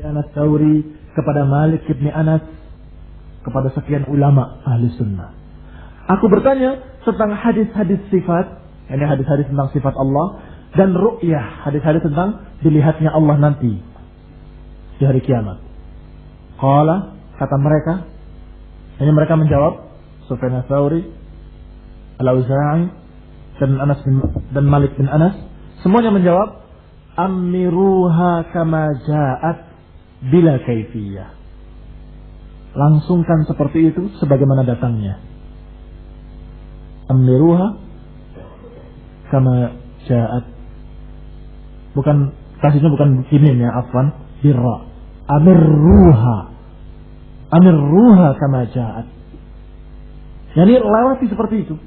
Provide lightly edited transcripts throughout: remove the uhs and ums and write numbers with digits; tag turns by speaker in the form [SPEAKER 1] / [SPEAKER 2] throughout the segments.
[SPEAKER 1] Anas Tsauri, kepada Malik bin Anas, kepada sekian ulama ahli sunnah. Aku bertanya tentang hadis-hadis sifat, ini hadis-hadis tentang sifat Allah, dan ru'yah, hadis-hadis tentang dilihatnya Allah nanti di hari kiamat. Qala, kata mereka, ini mereka menjawab, Sufyan Tsauri, Al-Auza'i, dan Malik bin Anas, semuanya menjawab, amiruha kama ja'at bila kaifiyah. Langsungkan seperti itu sebagaimana datangnya. Amiruha kama ja'at. Bukan, kasihnya bukan ini ya, afwan, birra. Amirruha kama ja'at. Yani lewati seperti itu.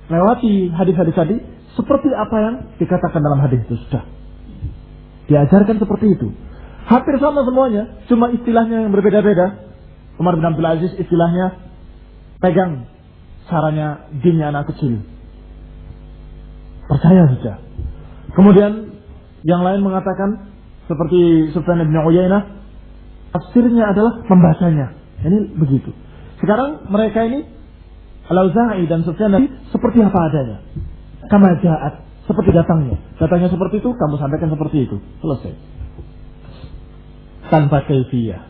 [SPEAKER 1] Lewati hadis-hadis tadi seperti apa yang dikatakan dalam hadis itu sudah. Diajarkan seperti itu. Hampir sama semuanya, cuma istilahnya yang berbeda-beda. Umar bin Abdul Aziz istilahnya pegang saranya dinnya anak kecil. Percaya saja. Kemudian yang lain mengatakan seperti Sufyan bin Uyainah, tafsirnya adalah membacanya. Ini begitu. Sekarang mereka ini Al-Auza'i dan Sufyan seperti apa adanya. Kama ja'at, seperti datangnya. Datangnya seperti itu, kamu sampaikan seperti itu. Selesai. Tanpa kaifiyah.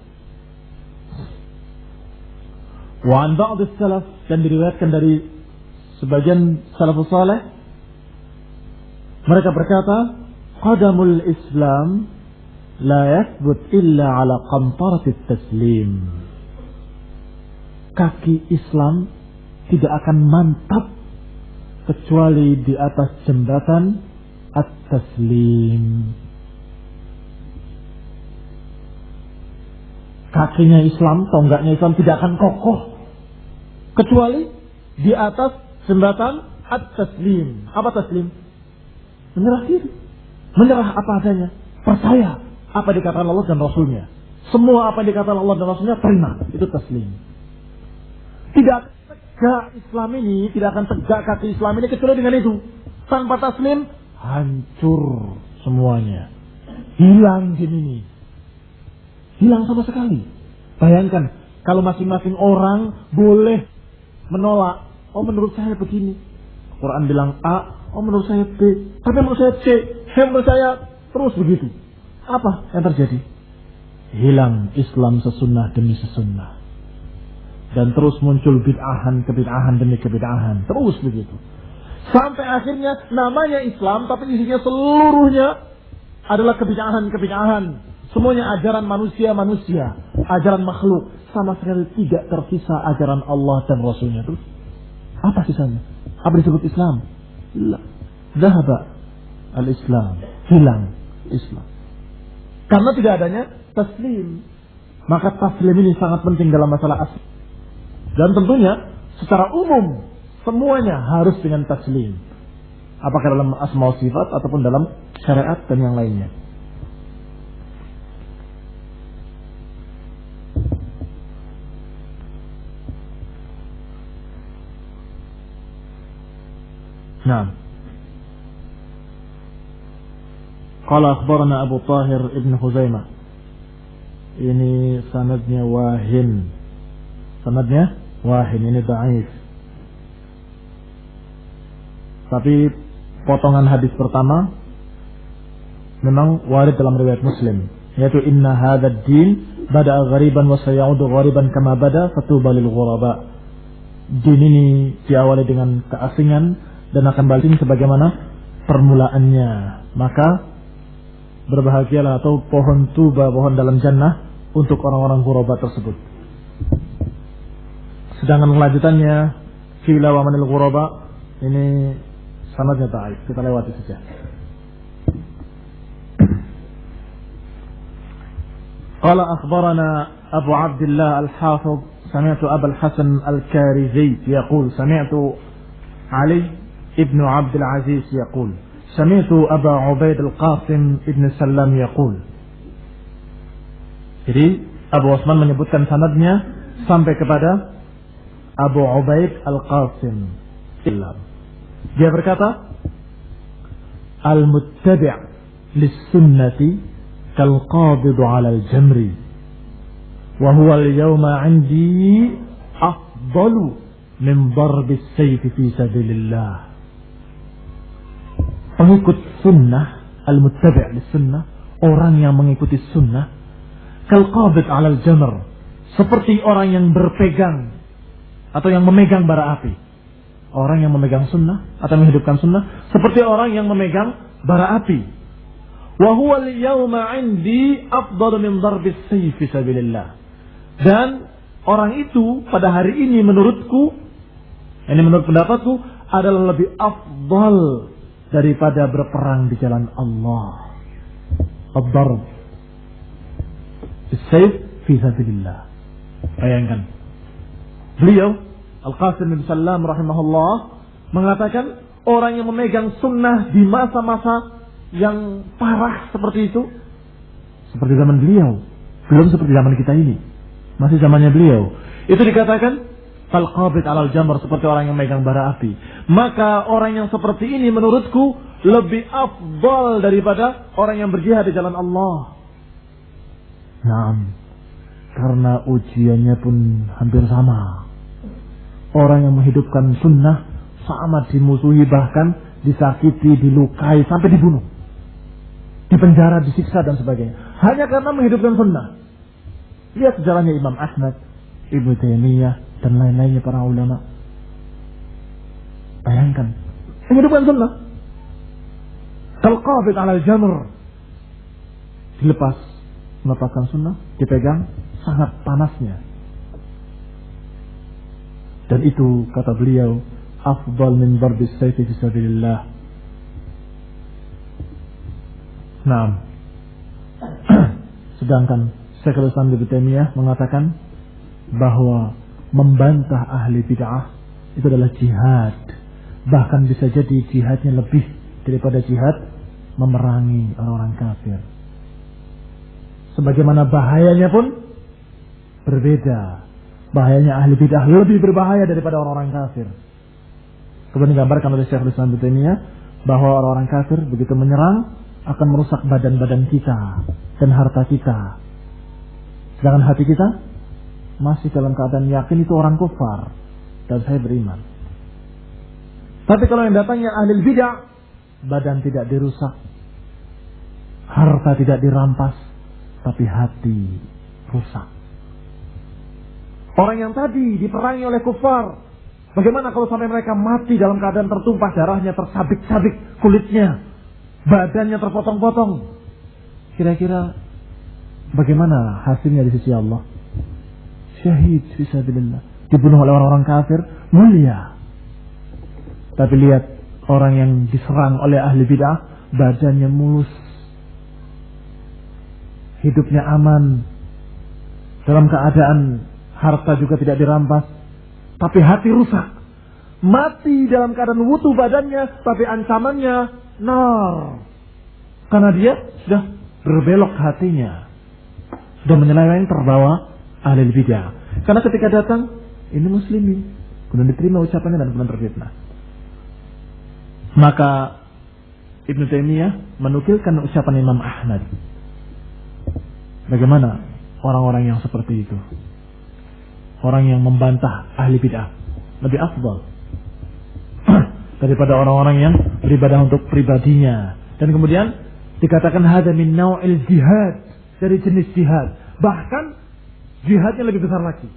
[SPEAKER 1] Wa an ba'd as-salaf, dan diriwayatkan dari sebagian salafus saleh, mereka berkata, qadamul Islam la yathbut illa ala qantaratit taslim. Kaki Islam tidak akan mantap kecuali di atas jembatan at-taslim. Kakinya Islam, tonggaknya Islam tidak akan kokoh kecuali di atas jembatan at-taslim. Apa taslim? Menyerah diri. Menyerah apa adanya. Percaya apa dikatakan Allah dan Rasulnya. Semua apa dikatakan Allah dan Rasulnya terima. Itu taslim. Tidak tegak Islam ini, tidak akan tegak kaki Islam ini kecuali dengan itu. Tanpa taslim, hancur semuanya. Hilang jin ini. Hilang sama sekali. Bayangkan, kalau masing-masing orang boleh menolak. Oh, menurut saya begini. Quran bilang A, oh menurut saya B. Tapi menurut saya C, menurut saya terus begitu. Apa yang terjadi? Hilang Islam sesunnah demi sesunnah. Dan terus muncul bid'ahan, kebid'ahan demi kebid'ahan. Terus begitu. Sampai akhirnya namanya Islam, tapi isinya seluruhnya adalah kebid'ahan. Semuanya ajaran manusia, ajaran makhluk. Sama sekali tidak tersisa ajaran Allah dan Rasulnya. Terus apa sisanya? Apa disebut Islam? La. Dhahaba al-Islam. Hilang Islam. Karena tidak adanya taslim. Maka taslim ini sangat penting dalam masalah asli. Dan tentunya secara umum semuanya harus dengan taslim. Apakah dalam asma wa sifat ataupun dalam syariat dan yang lainnya. Nah, qala akhbarana Abu Tahir Ibn Khuzaimah. Ini sanadnya wahin. Ini dhaif. Tapi potongan hadis pertama memang warid dalam riwayat Muslim, yaitu inna hadzal din bada'a ghariban wa sayaudu ghariban kama bada fatuba lil ghuraba. Din ini diawali dengan keasingan dan akan balik sebagaimana permulaannya. Maka berbahagialah atau pohon tuba, pohon dalam jannah untuk orang-orang ghuraba tersebut. Sedangkan kelanjutannya fila wa manil ghuraba ini sanadnya dhaif, kita lewati saja. Qala akhbarana Abu Abdullah Al-Hafiz sami'tu Abu Al-Hasan Al-Karizi yaqul sami'tu Ali ibn Abdul Aziz yaqul sami'tu Abu Ubaid Al-Qasim ibn Sallam yaqul. Jadi Abu Osman menyebutkan sanadnya sampai kepada Abu Ubaid Al-Qasim. Dia berkata, Al-muttabi' lis-sunnati kalqabidu 'alal jamri wa huwa al-yawma 'indi afdalu min darbis sayfi fi sabilillah. Pengikut sunnah, al-muttabi' lis-sunnah, orang yang mengikuti sunnah, kalqabid 'alal jamr, seperti orang yang berpegang atau yang memegang bara api. Orang yang memegang sunnah atau menghidupkan sunnah seperti orang yang memegang bara api. Wa huwa al-yawma 'indi afdalu min darbis sayfi fi sabilillah. Dan orang itu pada hari ini menurutku, ini menurut pendapatku, adalah lebih afdal daripada berperang di jalan Allah. Ad-darb bis-sayf fi sabilillah. Bayangkan. Beliau Al-Qasim bin Sallam rahimahullah mengatakan orang yang memegang sunnah di masa-masa yang parah seperti itu, seperti zaman beliau, belum seperti zaman kita ini, masih zamannya beliau, itu dikatakan kalqabid 'alal jamr, seperti orang yang memegang bara api. Maka orang yang seperti ini menurutku lebih afdal daripada orang yang berjihad di jalan Allah. Naam, karena ujiannya pun hampir sama. Orang yang menghidupkan sunnah sama dimusuhi, bahkan disakiti, dilukai, sampai dibunuh, dipenjara, disiksa dan sebagainya, hanya karena menghidupkan sunnah. Lihat sejarahnya Imam Ahmad, Ibnu Taimiyah dan lain-lainnya para ulama. Bayangkan, menghidupkan sunnah. Kalqabid 'alal jamr, dilepas, melepaskan sunnah, dipegang, sangat panasnya. Dan itu kata beliau afdal min darbis sayfi fi sabilillah. Naam. Sedangkan Syekhul Islam Ibnu Taimiyah mengatakan bahwa membantah ahli bid'ah itu adalah jihad. Bahkan bisa jadi jihadnya lebih daripada jihad memerangi orang-orang kafir. Sebagaimana bahayanya pun berbeda. Bahayanya ahli bid'ah lebih berbahaya daripada orang-orang kafir. Kemudian digambarkan oleh Syekhul Islam Ibnu Taimiyah bahwa orang-orang kafir begitu menyerang akan merusak badan-badan kita dan harta kita. Sedangkan hati kita masih dalam keadaan yakin itu orang kufar dan saya beriman. Tapi kalau yang datangnya ahli bid'ah, badan tidak dirusak, harta tidak dirampas, tapi hati rusak. Orang yang tadi diperangi oleh kufar, bagaimana kalau sampai mereka mati dalam keadaan tertumpah darahnya, tersabik-sabik kulitnya, badannya terpotong-potong? Kira-kira bagaimana hasilnya di sisi Allah? Syahid fisabilillah, dibunuh oleh orang-orang kafir, mulia. Tapi lihat orang yang diserang oleh ahli bid'ah, badannya mulus, hidupnya aman, dalam keadaan harta juga tidak dirampas, tapi hati rusak. Mati dalam keadaan wutuh badannya, tapi ancamannya nar. Karena dia sudah berbelok hatinya, sudah menyeleweng terbawa ahli bidah. Karena ketika datang, ini muslimin, kemudian diterima ucapannya dan kemudian terfitnah. Maka Ibnu Taimiyah menukilkan ucapan Imam Ahmad. Bagaimana orang-orang yang seperti itu? Orang yang membantah ahli bid'ah lebih afdal daripada orang-orang yang beribadah untuk pribadinya. Dan kemudian dikatakan hada min naw'il jihad, dari jenis jihad. Bahkan jihadnya lebih besar lagi.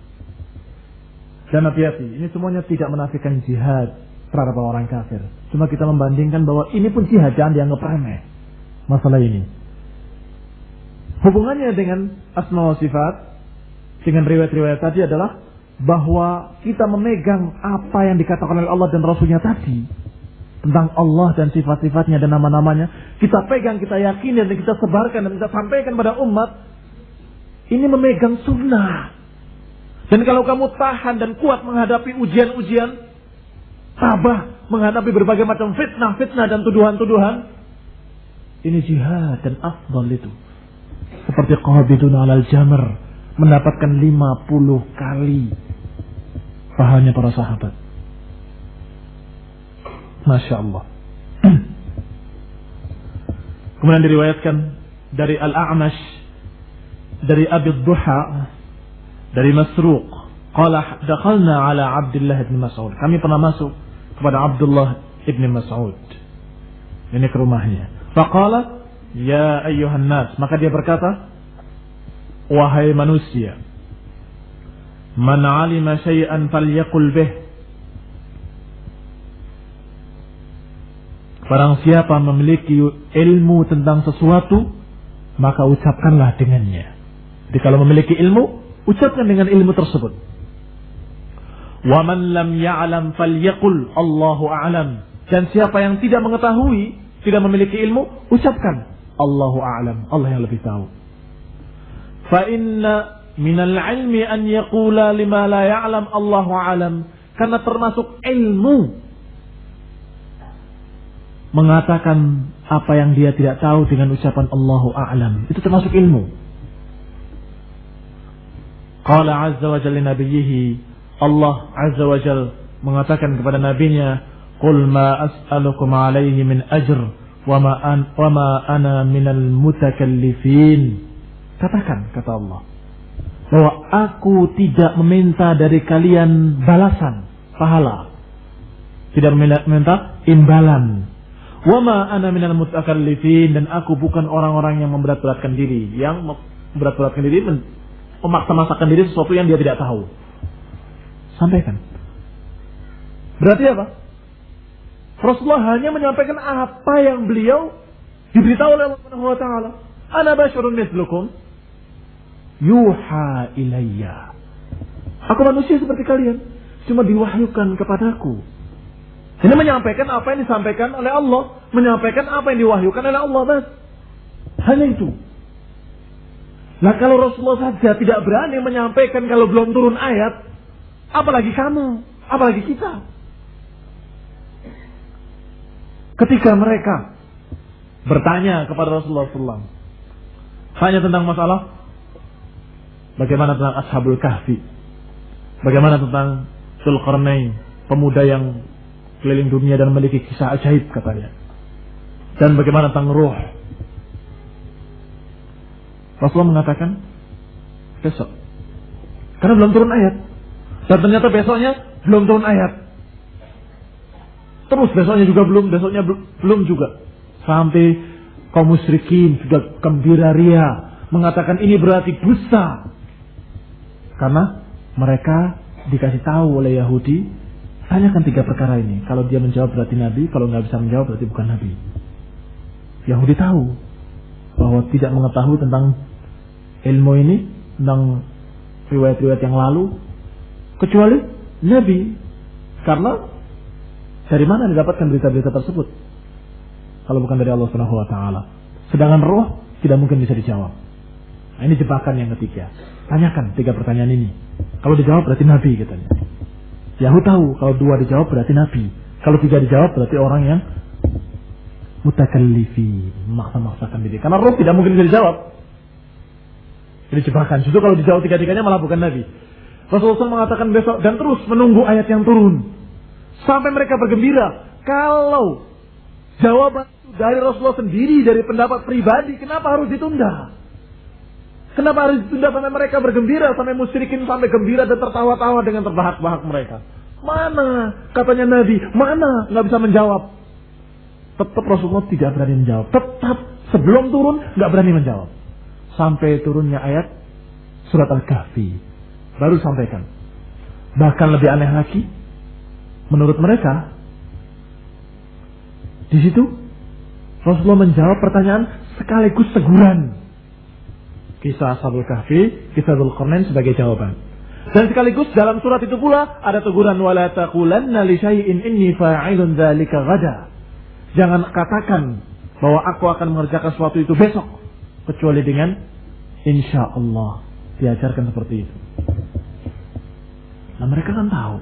[SPEAKER 1] Dan hati-hati, ini semuanya tidak menafikan jihad terhadap orang kafir. Cuma kita membandingkan bahwa ini pun jihad, jangan dianggap remeh masalah ini. Hubungannya dengan asma wa sifat, dengan riwayat-riwayat tadi adalah bahwa kita memegang apa yang dikatakan oleh Allah dan Rasulnya tadi tentang Allah dan sifat-sifatnya dan nama-namanya. Kita pegang, kita yakini, dan kita sebarkan dan kita sampaikan pada umat. Ini memegang sunnah. Dan kalau kamu tahan dan kuat menghadapi ujian-ujian, tabah menghadapi berbagai macam fitnah-fitnah dan tuduhan-tuduhan, ini jihad dan afdal itu. Seperti qabidun 'alal jamr, mendapatkan 50 kali pahalanya para sahabat. Masya Allah. Kemudian diriwayatkan dari Al-A'mash, dari Abi Duha, dari Masruq, qala dakhalna ala Abdullah bin Mas'ud. Kami pernah masuk kepada Abdullah bin Mas'ud. Ini ke rumahnya. Faqala, ya ayyuhan nas, maka dia berkata, wahai manusia, man 'alima syai'an falyaqul bih. Barang siapa memiliki ilmu tentang sesuatu, maka ucapkanlah dengannya. Jadi kalau memiliki ilmu, ucapkan dengan ilmu tersebut. Wa man lam ya'lam falyaqul Allahu a'lam. Dan siapa yang tidak mengetahui, tidak memiliki ilmu, ucapkan Allahu a'lam, Allah yang lebih tahu. Fa inna minal ilmi an yaqula lima la ya'lam Allahu a'lam. Karena termasuk ilmu mengatakan apa yang dia tidak tahu dengan ucapan Allahu a'lam. Itu termasuk ilmu. Qala azza wa jalla nabiyhi, Allah azza wa jalla mengatakan kepada nabinya, qul ma as'alukum alaihi min ajr wa ma ana minal mutakallifin. Katakan, kata Allah, bahwa aku tidak meminta dari kalian balasan, pahala. Tidak meminta imbalan. Wa ma ana minal mutakallifin, dan aku bukan orang-orang yang memberat-beratkan diri, yang memberat-beratkan diri, memaksa-maksakan diri sesuatu yang dia tidak tahu. Sampaikan. Berarti apa? Rasulullah hanya menyampaikan apa yang beliau diberitahu oleh Allah Subhanahu wa taala. Ana basyarun mislukum yuha ilayya. Aku manusia seperti kalian, cuma diwahyukan kepadaku. Ini menyampaikan apa yang disampaikan oleh Allah, menyampaikan apa yang diwahyukan oleh Allah, bas. Hanya itu. Nah, kalau Rasulullah saja tidak berani menyampaikan kalau belum turun ayat, apalagi kamu, apalagi kita. Ketika mereka bertanya kepada Rasulullah SAW, tanya tentang masalah bagaimana tentang Ashabul Kahfi, bagaimana tentang Dzulqarnain, pemuda yang keliling dunia dan memiliki kisah ajaib katanya, dan bagaimana tentang ruh. Rasulullah mengatakan besok, karena belum turun ayat. Dan ternyata besoknya belum turun ayat. Terus besoknya juga belum, besoknya belum juga. Sampai kaum musyrikin sudah gembira ria, mengatakan ini berarti dusta. Karena mereka dikasih tahu oleh Yahudi, tanyakan 3 perkara ini. Kalau dia menjawab berarti nabi, kalau nggak bisa menjawab berarti bukan nabi. Yahudi tahu bahwa tidak mengetahui tentang ilmu ini, tentang riwayat-riwayat yang lalu, kecuali nabi. Karena dari mana didapatkan berita-berita tersebut kalau bukan dari Allah Subhanahu wa taala? Sedangkan roh tidak mungkin bisa dijawab. Nah, ini jebakan yang ketiga. Tanyakan 3 pertanyaan ini. Kalau dijawab berarti nabi katanya. Yahudi tahu kalau 2 dijawab berarti nabi. Kalau 3 dijawab berarti orang yang mutakallifi, memaksa-maksakan diri. Karena roh tidak mungkin bisa dijawab. Jadi jebakan. Justru kalau dijawab 3-tiganya malah bukan nabi. Rasulullah SAW mengatakan besok dan terus menunggu ayat yang turun. Sampai mereka bergembira. Kalau jawaban dari Rasulullah sendiri, dari pendapat pribadi, kenapa harus ditunda? Kenapa harus ditunda sampai mereka bergembira, sampai musyrikin sampai gembira dan tertawa-tawa dengan terbahak-bahak mereka? Mana? Katanya Nabi, mana? Nggak bisa menjawab. Tetap Rasulullah tidak berani menjawab. Tetap sebelum turun nggak berani menjawab. Sampai turunnya ayat surat Al-Kahfi, baru sampaikan. Bahkan lebih aneh lagi, menurut mereka, di situ Rasulullah menjawab pertanyaan sekaligus teguran. Kisah Ashabul Kahfi, kisah Dzulqarnain sebagai jawaban. Dan sekaligus dalam surat itu pula ada teguran, wala taqulanna li syai'in inni fa'ilun dzalika ghadan. Jangan katakan bahwa aku akan mengerjakan sesuatu itu besok, kecuali dengan insyaallah. Diajarkan seperti itu. Nah, mereka kan tahu.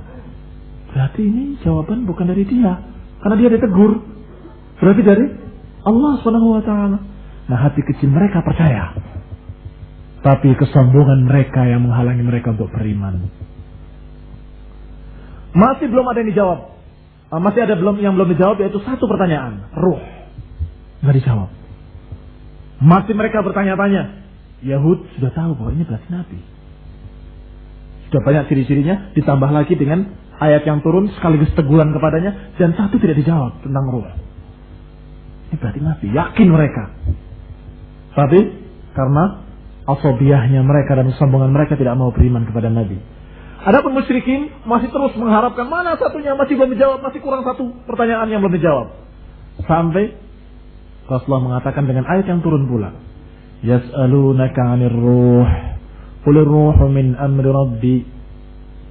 [SPEAKER 1] Berarti ini jawaban bukan dari dia, karena dia ditegur. Berarti dari Allah Subhanahu wa taala. Nah, hati kecil mereka percaya. Tapi kesombongan mereka yang menghalangi mereka untuk beriman. Masih belum ada yang dijawab. Masih ada yang belum dijawab, yaitu 1 pertanyaan. Ruh. Nggak dijawab. Masih mereka bertanya-tanya. Yahud sudah tahu bahwa ini berarti Nabi. Sudah banyak ciri-cirinya, ditambah lagi dengan ayat yang turun sekaligus teguran kepadanya, dan satu tidak dijawab tentang ruh. Ini berarti Nabi, yakin mereka. Tapi karena asobiyahnya mereka dan kesombongan mereka tidak mau beriman kepada Nabi. Adapun musyrikin masih terus mengharapkan mana satunya, masih belum dijawab, masih kurang satu pertanyaan yang belum dijawab. Sampai Rasulullah mengatakan dengan ayat yang turun pula. Yas'alunaka 'anir ruh, qulir ruhu min amri rabbi.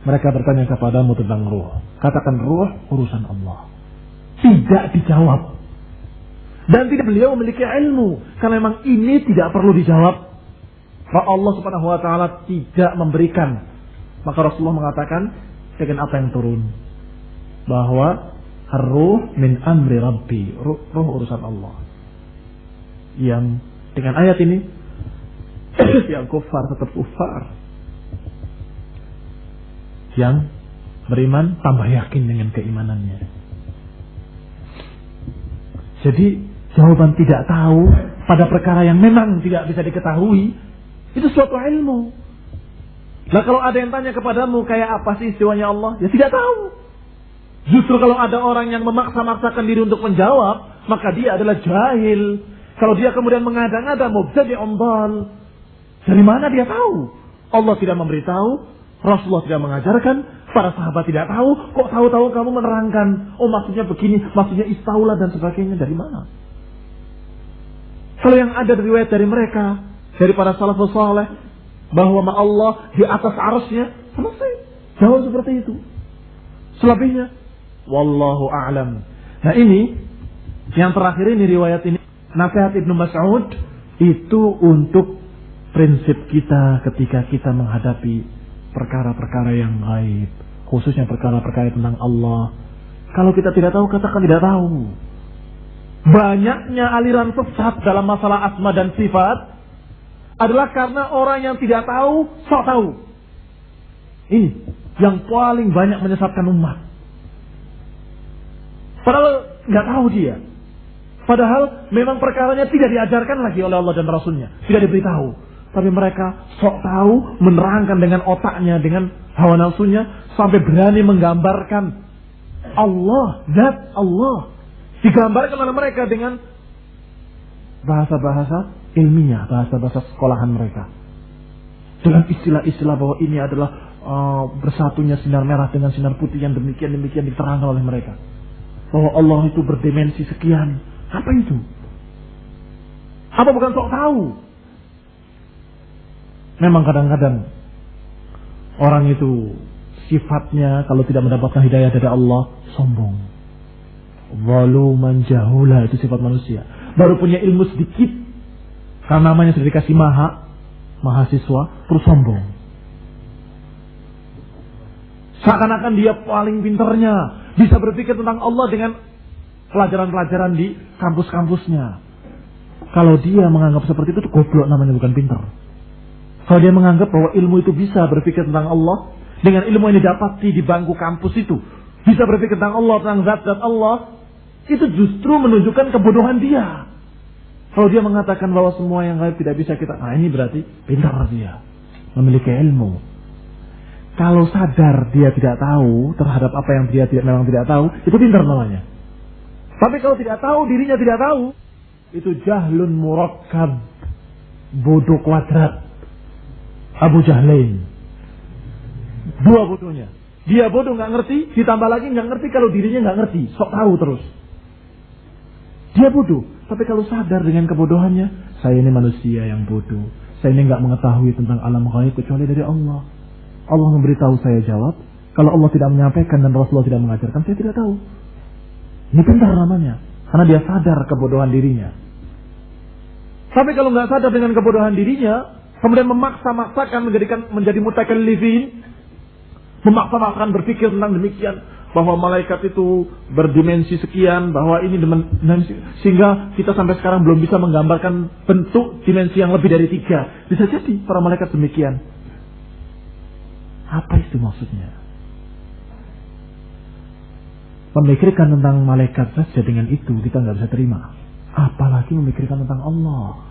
[SPEAKER 1] Mereka bertanya kepadamu tentang ruh. Katakan ruh urusan Allah. Tidak dijawab. Dan tidak beliau memiliki ilmu. Karena memang ini tidak perlu dijawab. Karena Allah subhanahu wa ta'ala tidak memberikan. Maka Rasulullah mengatakan dengan apa yang turun. Bahwa ar-ruh min amri rabbi. Ruh urusan Allah. Yang dengan ayat ini yang kufar tetap kufar. Yang beriman tambah yakin dengan keimanannya. Jadi jawaban tidak tahu pada perkara yang memang tidak bisa diketahui itu suatu ilmu. Nah kalau ada yang tanya kepadamu kayak apa sih istiwanya Allah, ya tidak tahu. Justru kalau ada orang yang memaksa-maksakan diri untuk menjawab, maka dia adalah jahil. Kalau dia kemudian mengada-ngada mubtadi'un dhal, dari mana dia tahu? Allah tidak memberitahu, Rasulullah tidak mengajarkan, para sahabat tidak tahu, kok tahu-tahu kamu menerangkan, oh maksudnya begini, maksudnya istaulah dan sebagainya, dari mana? Kalau yang ada riwayat dari mereka, dari para salafus saleh, bahwa Allah di atas arasnya, selesai. Jawab seperti itu. Selebihnya, wallahu a'lam. Nah ini, yang terakhir ini riwayat ini, nasihat Ibnu Mas'ud, itu untuk prinsip kita ketika kita menghadapi perkara-perkara yang gaib, khususnya perkara-perkara tentang Allah. Kalau kita tidak tahu, katakan tidak tahu. Banyaknya aliran sesat dalam masalah asma dan sifat adalah karena orang yang tidak tahu, sok tahu. Ini yang paling banyak menyesatkan umat. Padahal nggak tahu dia. Padahal memang perkaranya tidak diajarkan lagi oleh Allah dan Rasulnya, tidak diberitahu. Tapi mereka sok tahu, menerangkan dengan otaknya, dengan hawa nafsunya, sampai berani menggambarkan Allah, zat Allah. Digambarkan oleh mereka dengan bahasa-bahasa ilmiah, bahasa-bahasa sekolahan mereka. Dengan istilah-istilah bahwa ini adalah bersatunya sinar merah dengan sinar putih yang demikian-demikian diterangkan oleh mereka. Bahwa Allah itu berdimensi sekian. Apa itu? Apa bukan sok tahu? Memang kadang-kadang orang itu sifatnya kalau tidak mendapatkan hidayah dari Allah, sombong. Zaluman jahula, itu sifat manusia. Baru punya ilmu sedikit, karena namanya sudah dikasih mahasiswa, terus sombong. Seakan-akan dia paling pinternya, bisa berpikir tentang Allah dengan pelajaran-pelajaran di kampus-kampusnya. Kalau dia menganggap seperti itu goblok, namanya bukan pinter. Kalau dia menganggap bahwa ilmu itu bisa berpikir tentang Allah, dengan ilmu yang didapati di bangku kampus itu, bisa berpikir tentang Allah, tentang zat-zat Allah, itu justru menunjukkan kebodohan dia. Kalau dia mengatakan bahwa semua yang gaib tidak bisa kita, nah ini berarti pintar dia, memiliki ilmu. Kalau sadar dia tidak tahu terhadap apa yang dia memang tidak tahu, itu pintar namanya. Tapi kalau tidak tahu, dirinya tidak tahu, itu jahlun murakkab, bodoh kuadrat. Abu Jahlain. Dua bodohnya. Dia bodoh nggak ngerti, ditambah lagi nggak ngerti kalau dirinya nggak ngerti, sok tahu terus. Dia bodoh, tapi kalau sadar dengan kebodohannya, saya ini manusia yang bodoh. Saya ini nggak mengetahui tentang alam gaib kecuali dari Allah. Allah memberitahu saya jawab. Kalau Allah tidak menyampaikan dan Rasulullah tidak mengajarkan, saya tidak tahu. Ini pintar namanya, karena dia sadar kebodohan dirinya. Tapi kalau nggak sadar dengan kebodohan dirinya, kemudian memaksa-maksakan menjadi mutakallifin, memaksa-maksakan berpikir tentang demikian, bahwa malaikat itu berdimensi sekian, bahwa ini dimensi, sehingga kita sampai sekarang belum bisa menggambarkan bentuk dimensi yang lebih dari 3. Bisa jadi para malaikat demikian. Apa itu maksudnya? Memikirkan tentang malaikat saja dengan itu kita nggak bisa terima. Apalagi memikirkan tentang Allah.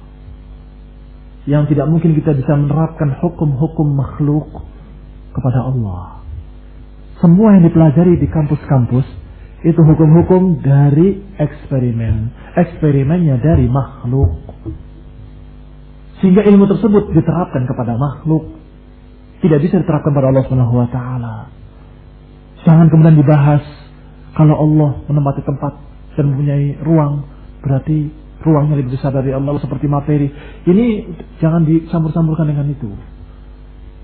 [SPEAKER 1] yang tidak mungkin kita bisa menerapkan hukum-hukum makhluk kepada Allah. Semua yang dipelajari di kampus-kampus itu hukum-hukum dari eksperimen. Eksperimennya dari makhluk. Sehingga ilmu tersebut diterapkan kepada makhluk. Tidak bisa diterapkan pada Allah Subhanahu wa taala. Jangan kemudian dibahas kalau Allah menempati tempat dan mempunyai ruang, berarti ruangnya lebih besar dari Allah seperti materi. Ini jangan dicampur-campurkan dengan itu.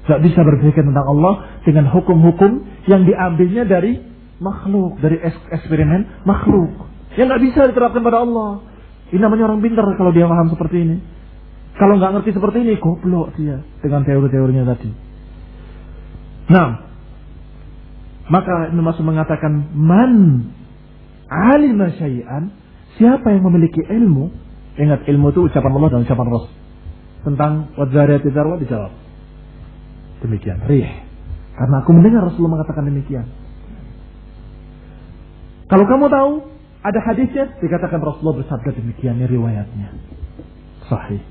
[SPEAKER 1] Tidak bisa berpikir tentang Allah dengan hukum-hukum yang diambilnya dari makhluk, dari eksperimen makhluk. Yang nggak bisa diterapkan pada Allah. Ini namanya orang pintar kalau dia paham seperti ini. Kalau nggak ngerti seperti ini, goblok dia dengan teori-teorinya tadi. Nah, maka Ibnu Mas'ud mengatakan, man alima syai'an, siapa yang memiliki ilmu, ingat ilmu itu ucapan Allah dan ucapan Rasul. Tentang wadzariyati dzarwa dijawab. Demikian, rih. Karena aku mendengar Rasulullah mengatakan demikian. Kalau kamu tahu ada hadisnya dikatakan Rasulullah bersabda demikian, ini riwayatnya. Sahih.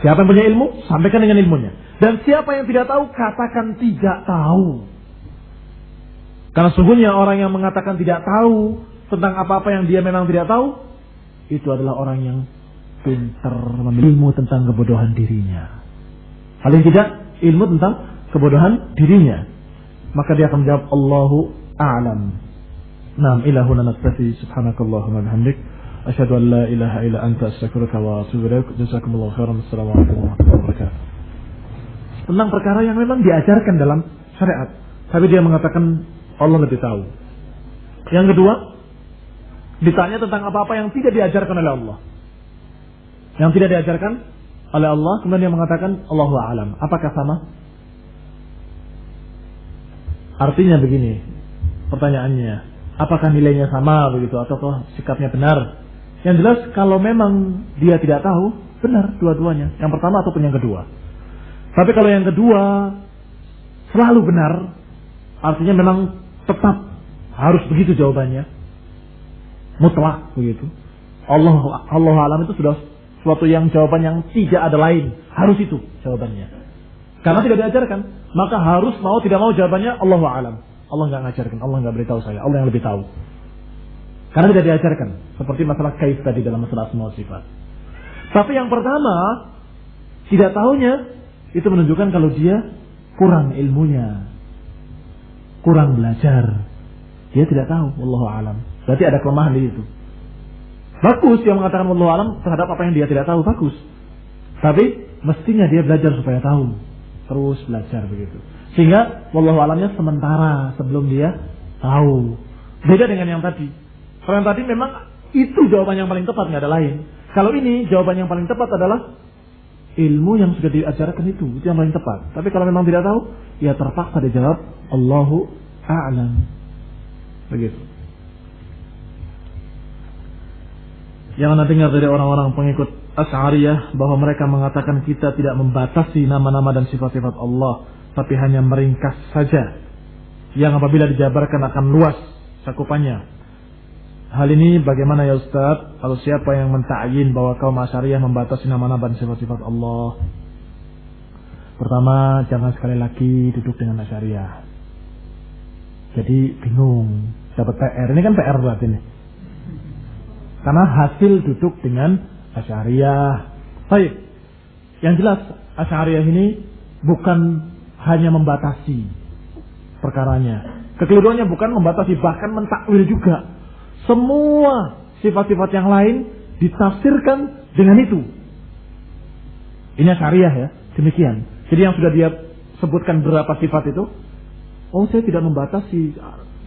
[SPEAKER 1] Siapa yang punya ilmu, sampaikan dengan ilmunya. Dan siapa yang tidak tahu, katakan tidak tahu. Karena sungguhnya orang yang mengatakan tidak tahu tentang apa-apa yang dia memang tidak tahu, itu adalah orang yang pintar memiliki ilmu tentang kebodohan dirinya. Paling tidak ilmu tentang kebodohan dirinya. Maka dia akan menjawab Allahu a'lam. Naam ilahuna nastafi subhanakallahumma bihamdik asyhadu an la ilaha illa anta astaghfiruka wa atubu ilaik. Jazakumullahu khairan. Assalamualaikum warahmatullahi wabarakatuh. Tentang perkara yang memang diajarkan dalam syariat, tapi dia mengatakan Allah lebih tahu. Yang kedua, ditanya tentang apa-apa yang tidak diajarkan oleh Allah. Yang tidak diajarkan oleh Allah, kemudian dia mengatakan Allahu a'lam. Apakah sama? Artinya begini, pertanyaannya, apakah nilainya sama begitu ataukah sikapnya benar? Yang jelas kalau memang dia tidak tahu, benar dua-duanya. Yang pertama ataupun yang kedua. Tapi kalau yang kedua selalu benar, artinya memang tetap harus begitu jawabannya. Mutlak begitu. Allah alam itu sudah suatu yang jawaban yang tidak ada lain, harus itu jawabannya. Karena tidak diajarkan, maka harus mau tidak mau jawabannya Allahu a'lam. Allah nggak ngajarkan, Allah nggak beritahu saya, Allah yang lebih tahu. Karena tidak diajarkan, seperti masalah kaif tadi dalam masalah asma wa sifat. Tapi yang pertama, tidak tahunya itu menunjukkan kalau dia kurang ilmunya, kurang belajar. Dia tidak tahu, Allahu a'lam. Berarti ada kelemahan di situ. Bagus yang mengatakan Allahu a'lam terhadap apa yang dia tidak tahu, bagus. Tapi mestinya dia belajar supaya tahu. Terus belajar begitu. Sehingga wallahu a'lamnya sementara sebelum dia tahu. Beda dengan yang tadi. Kalau yang tadi memang itu jawaban yang paling tepat, nggak ada lain. Kalau ini jawaban yang paling tepat adalah ilmu yang sudah diajarkan itu yang paling tepat. Tapi kalau memang tidak tahu, ya terpaksa dijawab Allahu a'lam. Begitu. Yang anda dengar dari orang-orang pengikut Asy'ariyah bahwa mereka mengatakan kita tidak membatasi nama-nama dan sifat-sifat Allah, tapi hanya meringkas saja, yang apabila dijabarkan akan luas cakupannya. Hal ini bagaimana ya Ustaz? Kalau siapa yang mentakyin bahwa kaum Asy'ariyah membatasi nama-nama dan sifat-sifat Allah? Pertama, jangan sekali lagi duduk dengan Asy'ariyah. Jadi bingung, dapat PR. Ini kan PR berarti nih. Karena hasil duduk dengan Asy'ariyah. Baik. Yang jelas Asy'ariyah ini bukan hanya membatasi perkaranya. Kekeliruannya bukan membatasi, bahkan mentakwil juga. Semua sifat-sifat yang lain ditafsirkan dengan itu. Ini Asy'ariyah ya, demikian. Jadi yang sudah dia sebutkan berapa sifat itu, oh saya tidak membatasi,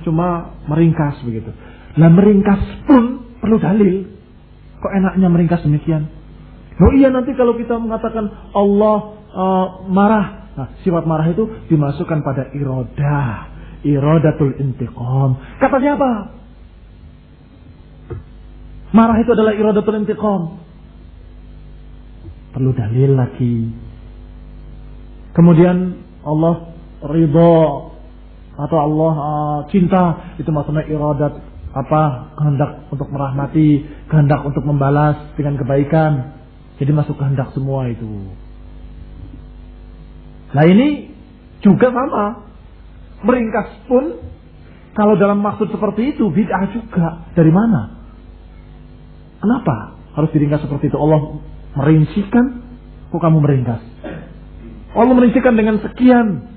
[SPEAKER 1] cuma meringkas begitu. Lah meringkas pun perlu dalil. Kok enaknya meringkas demikian? Oh iya, nanti kalau kita mengatakan Allah marah, nah sifat marah itu dimasukkan pada iradatul intiqam. Kata siapa? Marah itu adalah iradatul intiqam. Perlu dalil lagi. Kemudian Allah ridha atau Allah cinta, itu maksudnya iradat kehendak untuk merahmati, kehendak untuk membalas dengan kebaikan. Jadi masuk kehendak semua itu. Nah ini juga sama. Meringkas pun kalau dalam maksud seperti itu bid'ah juga. Dari mana? Kenapa harus diringkas seperti itu? Allah merincikan, kok kamu meringkas? Allah merincikan dengan sekian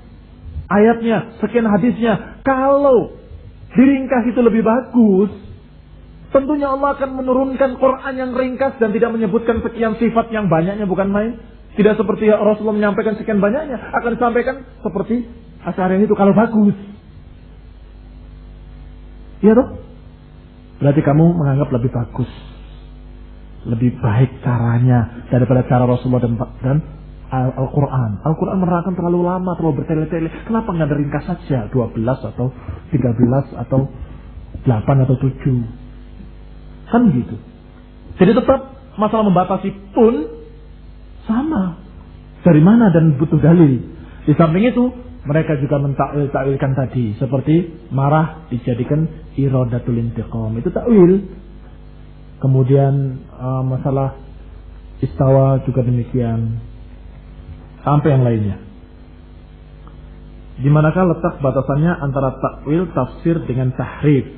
[SPEAKER 1] ayatnya, sekian hadisnya. Kalau diringkas itu lebih bagus, tentunya Allah akan menurunkan Quran yang ringkas dan tidak menyebutkan sekian sifat yang banyaknya, bukan main. Tidak seperti Rasulullah menyampaikan sekian banyaknya, akan disampaikan seperti Asy'ariyah itu kalau bagus. Iya toh? Berarti kamu menganggap lebih bagus, lebih baik caranya daripada cara Rasulullah dan Al-Quran. Al-Quran menerangkan terlalu lama, terlalu bertele-tele. Kenapa nggak ringkas saja 12 atau 13 atau 8 atau 7? Kan gitu. Jadi tetap masalah membatasi pun sama. Dari mana dan butuh dalil. Di samping itu mereka juga mentakwil-takwilkan tadi. Seperti marah dijadikan iradatul intiqam. Itu takwil. Kemudian masalah istawa juga demikian. Sampai yang lainnya. Di manakah letak batasannya antara takwil, tafsir dengan tahrif?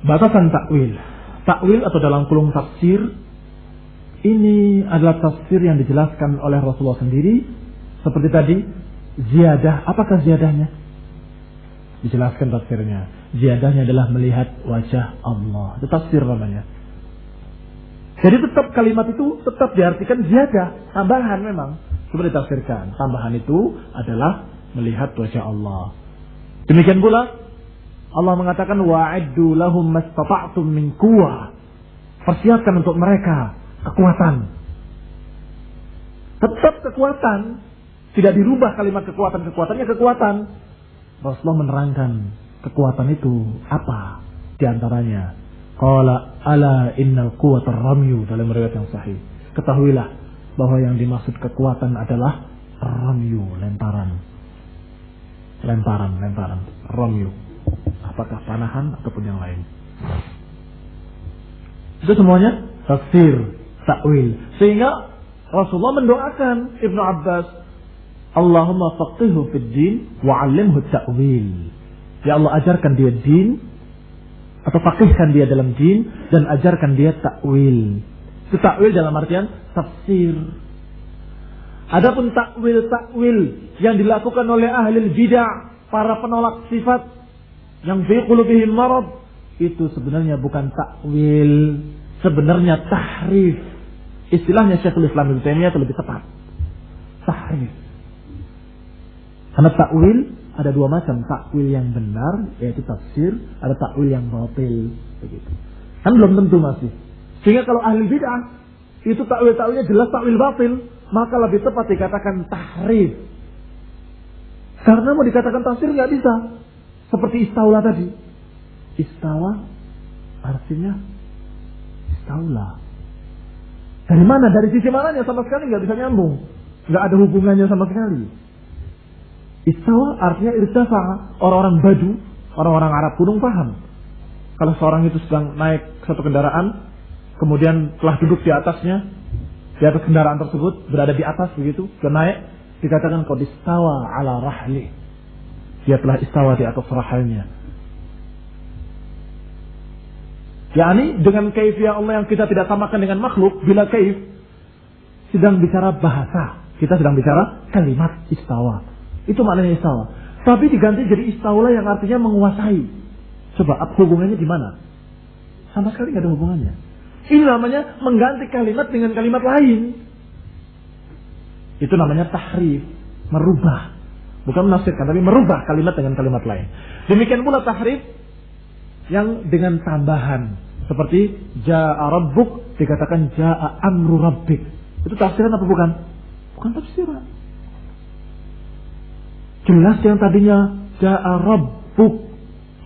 [SPEAKER 1] Batasan takwil. Takwil atau dalam kurung tafsir, ini adalah tafsir yang dijelaskan oleh Rasulullah sendiri. Seperti tadi, ziyadah. Apakah ziyadahnya? Dijelaskan tafsirnya. Ziyadahnya adalah melihat wajah Allah. Itu tafsir namanya. Jadi tetap kalimat itu tetap diartikan ziyadah. Tambahan memang. Coba ditafsirkan. Tambahan itu adalah melihat wajah Allah. Demikian pula Allah mengatakan wa'iddu lahum mastata'tum min quwwah. Persiapkan untuk mereka kekuatan. Tetap kekuatan. Tidak dirubah kalimat kekuatan. Kekuatannya kekuatan. Rasulullah menerangkan kekuatan itu apa di antaranya. Qala ala innal quwwata ramyu, dalam riwayat yang sahih. Ketahuilah bahwa yang dimaksud kekuatan adalah ramyu, lemparan. Lemparan. Ramyu. Apakah panahan ataupun yang lain. Itu semuanya tafsir, takwil. Sehingga Rasulullah mendoakan Ibnu Abbas, Allahumma faqihhu fid din wa 'allimhu ta'wil. Ya Allah, ajarkan dia din, atau faqihkan dia dalam din, dan ajarkan dia takwil. Itu takwil dalam artian tafsir. Adapun takwil yang dilakukan oleh ahli bidah, para penolak sifat yang fi qulubihim marad, itu sebenarnya bukan takwil, sebenarnya tahrif. Istilahnya Syekhul Islam Ibnu Taimiyah itu lebih tepat. Tahrif. Karena takwil ada dua macam, takwil yang benar yaitu tafsir, ada takwil yang batil, begitu. Kan belum tentu masih. Sehingga kalau ahli bid'ah itu takwil-takwilnya jelas takwil batil, maka lebih tepat dikatakan tahrif. Karena mau dikatakan tafsir nggak bisa. Seperti istaula tadi. Istawa artinya istaula. Dari mana? Dari sisi mananya sama sekali nggak bisa nyambung, nggak ada hubungannya sama sekali. Istawa artinya irtafa'a. Orang-orang Badu, orang-orang Arab gunung paham. Kalau seorang itu sedang naik satu kendaraan, kemudian telah duduk di atasnya, di atas kendaraan tersebut, berada di atas begitu, dan naik, dikatakan qad istawa ala rahli. Dia telah istawa di atas rahalnya. yakni dengan kaifiyah Allah yang kita tidak samakan dengan makhluk, bila kaif sedang bicara bahasa, kita sedang bicara kalimat istawa. Itu maknanya istawa. Tapi diganti jadi istaula yang artinya menguasai. Coba hubungannya di mana? Sama sekali nggak ada hubungannya. Ini namanya mengganti kalimat dengan kalimat lain. Itu namanya tahrif, merubah. Bukan menafsirkan, tapi merubah kalimat dengan kalimat lain. Demikian pula tahrif yang dengan tambahan. Seperti ja'a rabbuk dikatakan ja'a amru rabbik. Itu tafsiran apa bukan? Bukan tafsiran. Jelas yang tadinya ja'a rabbuk,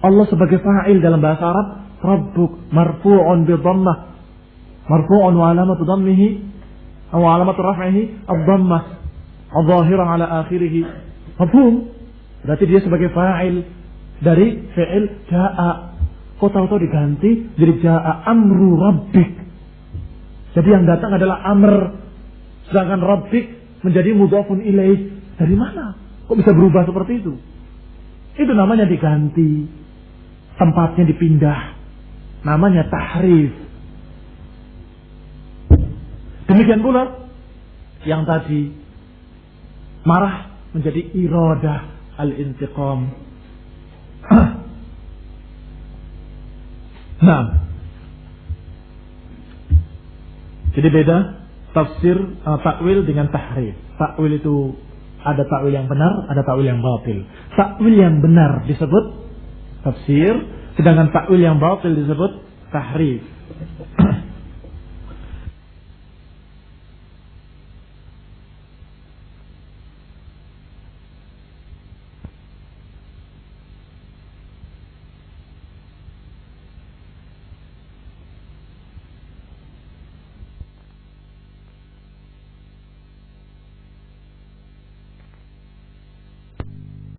[SPEAKER 1] Allah sebagai fa'il dalam bahasa Arab, rabbuk marfu'un bi dhammah, marfu'un wa alamatu dhammihi atau alamatu raf'ihi ad-dhammah adh-dhahirah ala akhirih. Mafhum? Berarti dia sebagai fa'il dari fi'il ja'a. Kok tahu-tahu diganti jadi ja'a amru rabbik. Jadi yang datang adalah amr, sedangkan rabbik menjadi mudhafun ilaih. Dari mana? Kok bisa berubah seperti itu? Itu namanya diganti, tempatnya dipindah, namanya tahrif. Demikian pula yang tadi marah menjadi iradah al-intiqam. Nah, jadi beda tafsir takwil dengan tahrif. Takwil itu ada takwil yang benar, ada takwil yang batil. Takwil yang benar disebut tafsir, sedangkan takwil yang batil disebut tahrif.